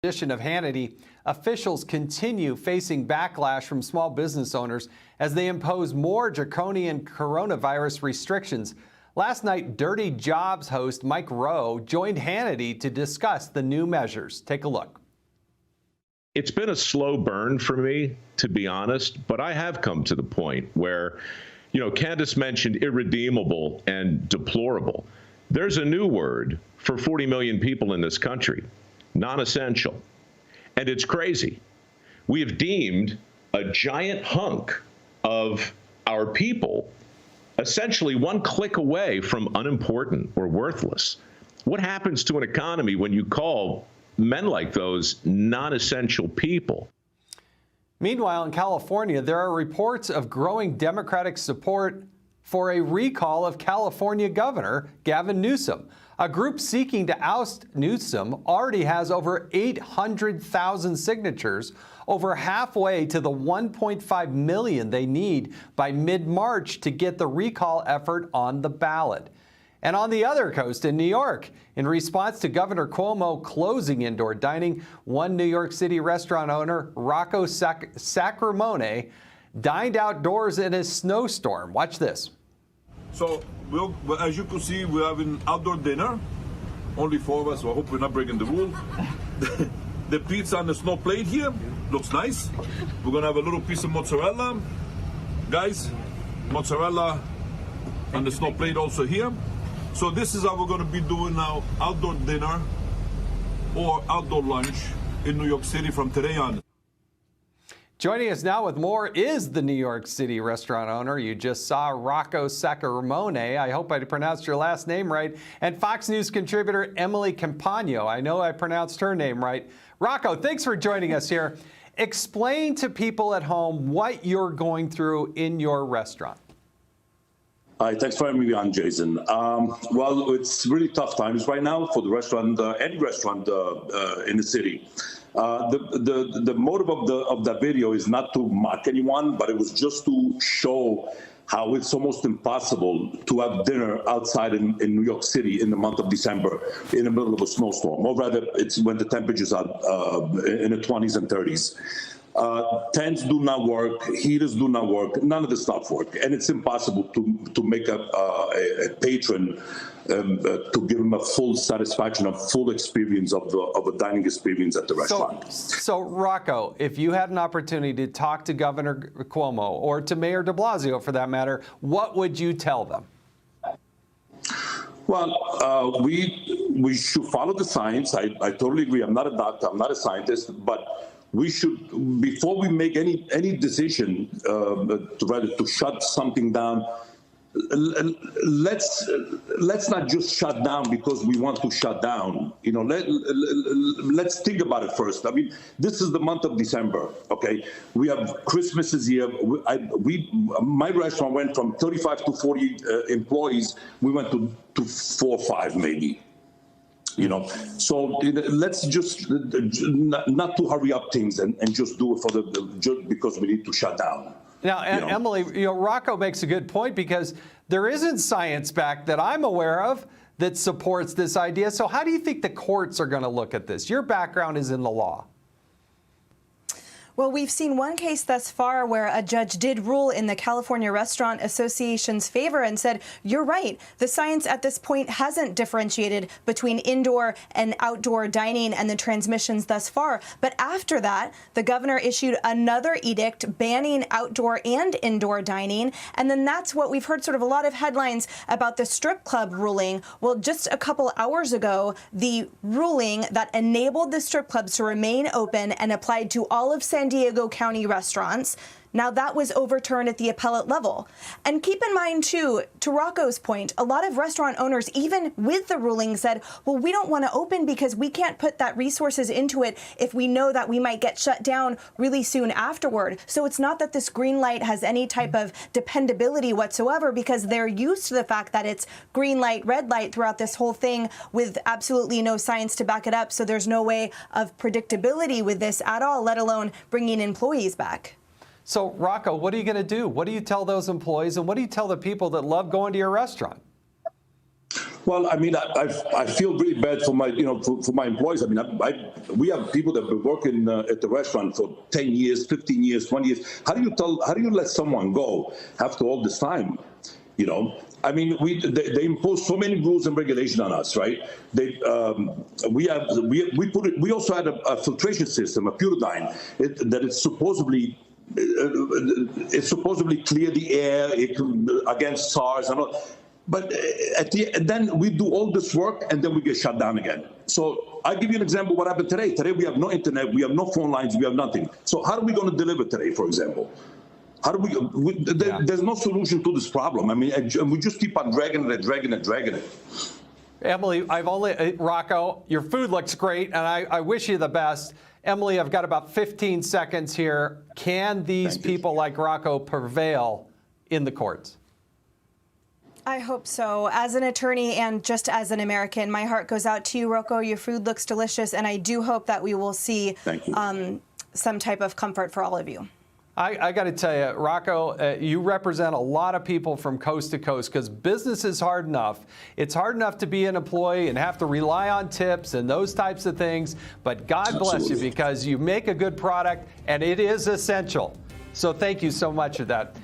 Edition of Hannity, officials continue facing backlash from small business owners as they impose more draconian coronavirus restrictions. Last night, Dirty Jobs host Mike Rowe joined Hannity to discuss the new measures. Take a look. It's been a slow burn for me, to be honest, but I have come to the point where, Candace mentioned irredeemable and deplorable. There's a new word for 40 million people in this country. Non-essential. And it's crazy. We have deemed a giant hunk of our people essentially one click away from unimportant or worthless. What happens to an economy when you call men like those non-essential people? Meanwhile, in California, there are reports of growing Democratic support for a recall of California Governor Gavin Newsom. A group seeking to oust Newsom already has over 800,000 signatures, over halfway to the 1.5 million they need by mid-March to get the recall effort on the ballot. And on the other coast in New York, in response to Governor Cuomo closing indoor dining, one New York City restaurant owner, Rocco Sacramone, dined outdoors in a snowstorm. Watch this. So, as you can see, we're having outdoor dinner. Only 4 of us, so I hope we're not breaking the rule. The pizza on the snow plate here looks nice. We're gonna have a little piece of mozzarella. Guys, mozzarella on the snow plate also here. So this is how we're gonna be doing now outdoor dinner or outdoor lunch in New York City from today on. Joining us now with more is the New York City restaurant owner you just saw, Rocco Sacramone. I hope I pronounced your last name right. And Fox News contributor Emily Campagno. I know I pronounced her name right. Rocco, thanks for joining us here. Explain to people at home what you're going through in your restaurant. Hi, thanks for having me on, Jason. Well, it's really tough times right now for the restaurant, any restaurant in the city. The motive of that video is not to mock anyone, but it was just to show how it's almost impossible to have dinner outside in New York City in the month of December in the middle of a snowstorm, or rather it's when the temperatures are in the 20s and 30s. Tents do not work, heaters do not work, none of the stuff work, and it's impossible to make a patron to give them a full satisfaction, a full experience of a dining experience at the restaurant. So Rocco, if you had an opportunity to talk to Governor Cuomo or to Mayor de Blasio for that matter, what would you tell them? Well, we should follow the science. I totally agree. I'm not a doctor, I'm not a scientist, but we should, before we make any decision to shut something down, let's not just shut down because we want to shut down. Let's think about it first. I mean, this is the month of December. Okay, we have Christmas is here. My restaurant went from 35 to 40 employees. We went to 4 or 5 maybe. So let's just not to hurry up things and just do it just because we need to shut down. Now, Emily, Rocco makes a good point because there isn't science back that I'm aware of that supports this idea. So how do you think the courts are going to look at this? Your background is in the law. Well, we've seen one case thus far where a judge did rule in the California Restaurant Association's favor and said, you're right, the science at this point hasn't differentiated between indoor and outdoor dining and the transmissions thus far. But after that, the governor issued another edict banning outdoor and indoor dining. And then that's what we've heard sort of a lot of headlines about the strip club ruling. Well, just a couple hours ago, the ruling that enabled the strip clubs to remain open and applied to all of San Diego County restaurants. Now that was overturned at the appellate level. And keep in mind, too, to Rocco's point, a lot of restaurant owners, even with the ruling, said, well, we don't want to open because we can't put that resources into it if we know that we might get shut down really soon afterward. So it's not that this green light has any type of dependability whatsoever because they're used to the fact that it's green light, red light throughout this whole thing with absolutely no science to back it up. So there's no way of predictability with this at all, let alone bringing employees back. So, Rocco, what are you going to do? What do you tell those employees and what do you tell the people that love going to your restaurant? Well, I mean, I feel really bad for my, for my employees. I mean, we have people that have been working at the restaurant for 10 years, 15 years, 20 years. How do you let someone go after all this time? I mean, they impose so many rules and regulations on us, right? We also had a filtration system, a Puridyne, that is supposedly. It supposedly clear the air against SARS and all. But then we do all this work and then we get shut down again. So I'll give you an example of what happened today. Today we have no internet, we have no phone lines, we have nothing. So how are we going to deliver today, for example? How do there's no solution to this problem. I mean, we just keep on dragging it. Emily, Rocco, your food looks great, and I wish you the best. Emily, I've got about 15 seconds here. Can these people like Rocco prevail in the courts? I hope so. As an attorney and just as an American, my heart goes out to you, Rocco. Your food looks delicious, and I do hope that we will see some type of comfort for all of you. I got to tell you, Rocco, you represent a lot of people from coast to coast because business is hard enough. It's hard enough to be an employee and have to rely on tips and those types of things. But God bless you because you make a good product and it is essential. So thank you so much for that.